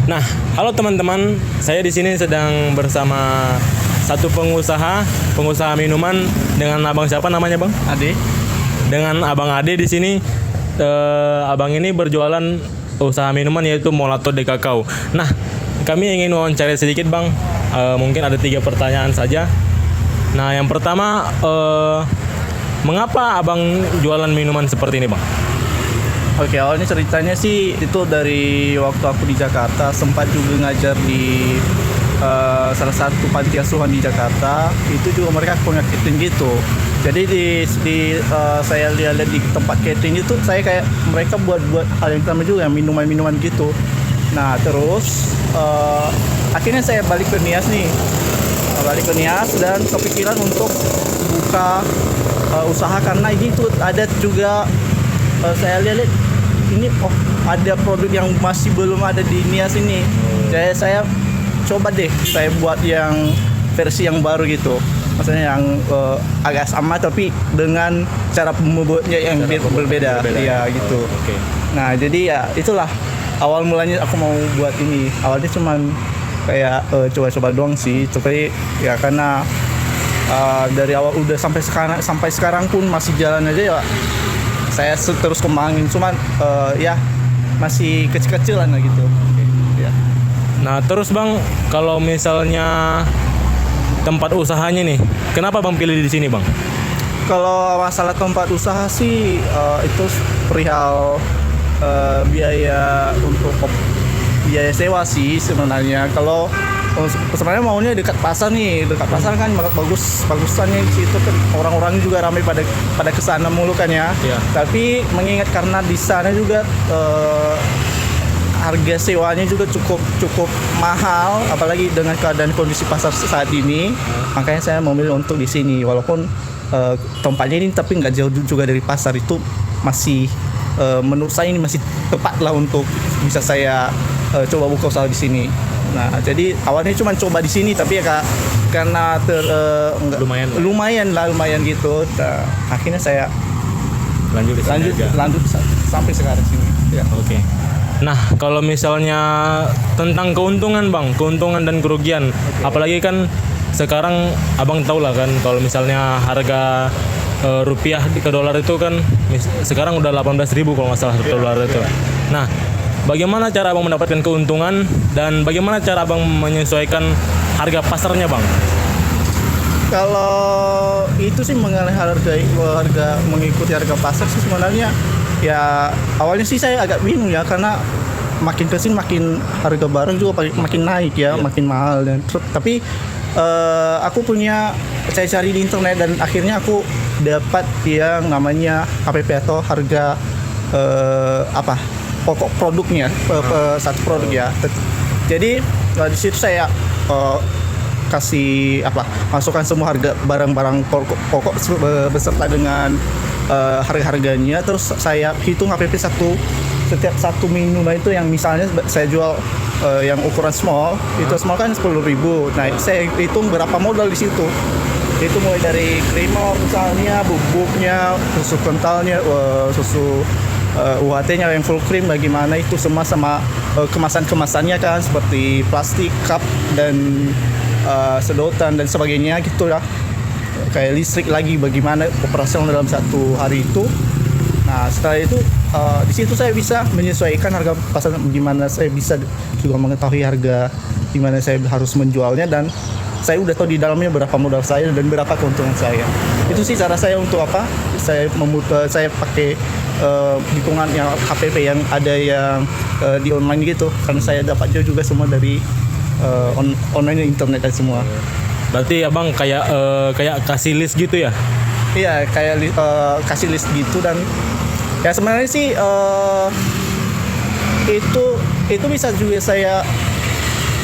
Nah, halo teman-teman, saya di sini sedang bersama satu pengusaha minuman dengan abang siapa namanya bang? Ade. Dengan abang Ade di sini. Abang ini berjualan usaha minuman yaitu Molato de Cacao. Nah, kami ingin wawancara sedikit bang. Mungkin ada 3 pertanyaan saja. Nah, yang pertama, mengapa abang jualan minuman seperti ini bang? Oke, awalnya ceritanya sih itu dari waktu aku di Jakarta, sempat juga ngajar di salah satu panti asuhan di Jakarta. Itu juga mereka punya catering gitu. Jadi saya lihat di tempat catering itu, saya kayak mereka buat hal yang sama juga, minuman-minuman gitu. Nah terus akhirnya saya balik ke Nias dan kepikiran untuk buka usaha, karena ini tuh ada juga saya lihat ini ada produk yang masih belum ada di Nias ini. Jadi saya coba deh saya buat yang versi yang baru gitu. Maksudnya yang agak sama tapi dengan cara membuatnya yang berbeda. Iya gitu. Okay. Nah, jadi ya itulah awal mulanya aku mau buat ini. Awalnya cuman kayak coba-coba doang sih. Tapi ya karena dari awal udah sampai sekarang pun masih jalan aja ya. Saya terus kembangin, cuman ya masih kecil-kecilan lah gitu. Ya. Nah terus bang, kalau misalnya tempat usahanya nih, kenapa bang pilih di sini bang? Kalau masalah tempat usaha sih itu perihal biaya biaya sewa sih sebenarnya. Kalau sebenarnya maunya dekat pasar kan bagusannya di situ kan, orang-orang juga ramai pada kesana mulu kan ya. Iya. Tapi mengingat karena di sana juga harga sewanya juga cukup mahal, apalagi dengan keadaan kondisi pasar saat ini, makanya saya memilih untuk di sini. Walaupun tempatnya ini tapi nggak jauh juga dari pasar, itu masih menurut saya ini masih tepat lah untuk bisa saya coba buka usaha di sini. Nah, jadi awalnya cuma coba di sini, tapi ya karena lumayan gitu. Nah, akhirnya saya lanjut sampai sekarang sini. Ya. Oke. Nah, kalau misalnya tentang keuntungan bang, keuntungan dan kerugian, apalagi kan sekarang abang tahu lah kan, kalau misalnya harga rupiah ke dolar itu kan sekarang udah 18.000 kalau nggak salah dolar itu. Nah, bagaimana cara abang mendapatkan keuntungan dan bagaimana cara abang menyesuaikan harga pasarnya bang? Kalau itu sih mengenai harga mengikuti harga pasar sih sebenarnya ya awalnya sih saya agak bingung ya, karena makin kesini makin harga barang juga makin naik ya, makin mahal dan tapi aku saya cari di internet dan akhirnya aku dapat yang namanya HPP atau harga pokok produknya satu produk ya. Jadi di situ saya kasih masukkan semua harga barang-barang pokok beserta dengan harga-harganya, terus saya hitung HPP setiap satu minuman itu, yang misalnya saya jual yang ukuran small, itu small kan 10.000. Nah, saya hitung berapa modal di situ. Itu mulai dari creamer misalnya, bubuknya, susu kentalnya, susu UHT-nya yang full cream bagaimana, itu semua sama kemasan-kemasannya kan, seperti plastik, cup dan sedotan dan sebagainya gitu lah. Kayak listrik lagi bagaimana operasional dalam satu hari itu. Nah, setelah itu di situ saya bisa menyesuaikan harga pasar, gimana saya bisa juga mengetahui harga di mana saya harus menjualnya, dan saya udah tahu di dalamnya berapa modal saya dan berapa keuntungan saya. Itu sih cara saya untuk saya pakai hitungan yang HPP yang ada yang di online gitu, karena saya dapat juga semua dari online internet dan semua. Berarti abang kayak kasih list gitu ya? Iya, kayak kasih list gitu, dan ya sebenarnya sih itu bisa juga saya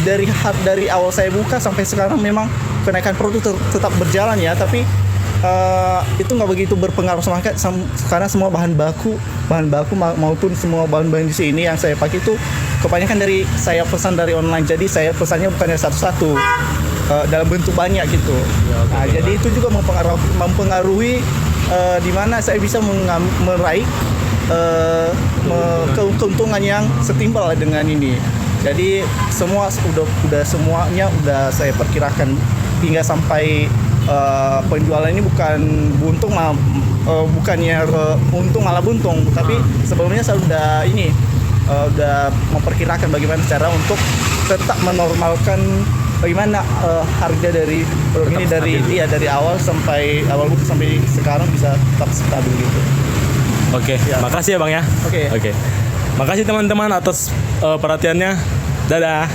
dari awal saya buka sampai sekarang memang kenaikan produk tetap berjalan ya, tapi itu nggak begitu berpengaruh karena semua bahan baku maupun semua bahan-bahan di sini yang saya pakai itu kebanyakan dari saya pesan dari online, jadi saya pesannya bukannya satu-satu dalam bentuk banyak gitu. Nah, jadi itu juga mempengaruhi di mana saya bisa meraih keuntungan yang setimpal dengan ini. Jadi udah semuanya udah saya perkirakan hingga sampai penjualan ini bukan buntung malah bukannya untung malah buntung, tapi sebelumnya saya udah memperkirakan bagaimana cara untuk tetap menormalkan bagaimana harga dari produk ini dari awal buku sampai sekarang bisa tetap stabil gitu. Oke, makasih ya Bang ya. Oke. Makasih teman-teman atas perhatiannya. Dadah.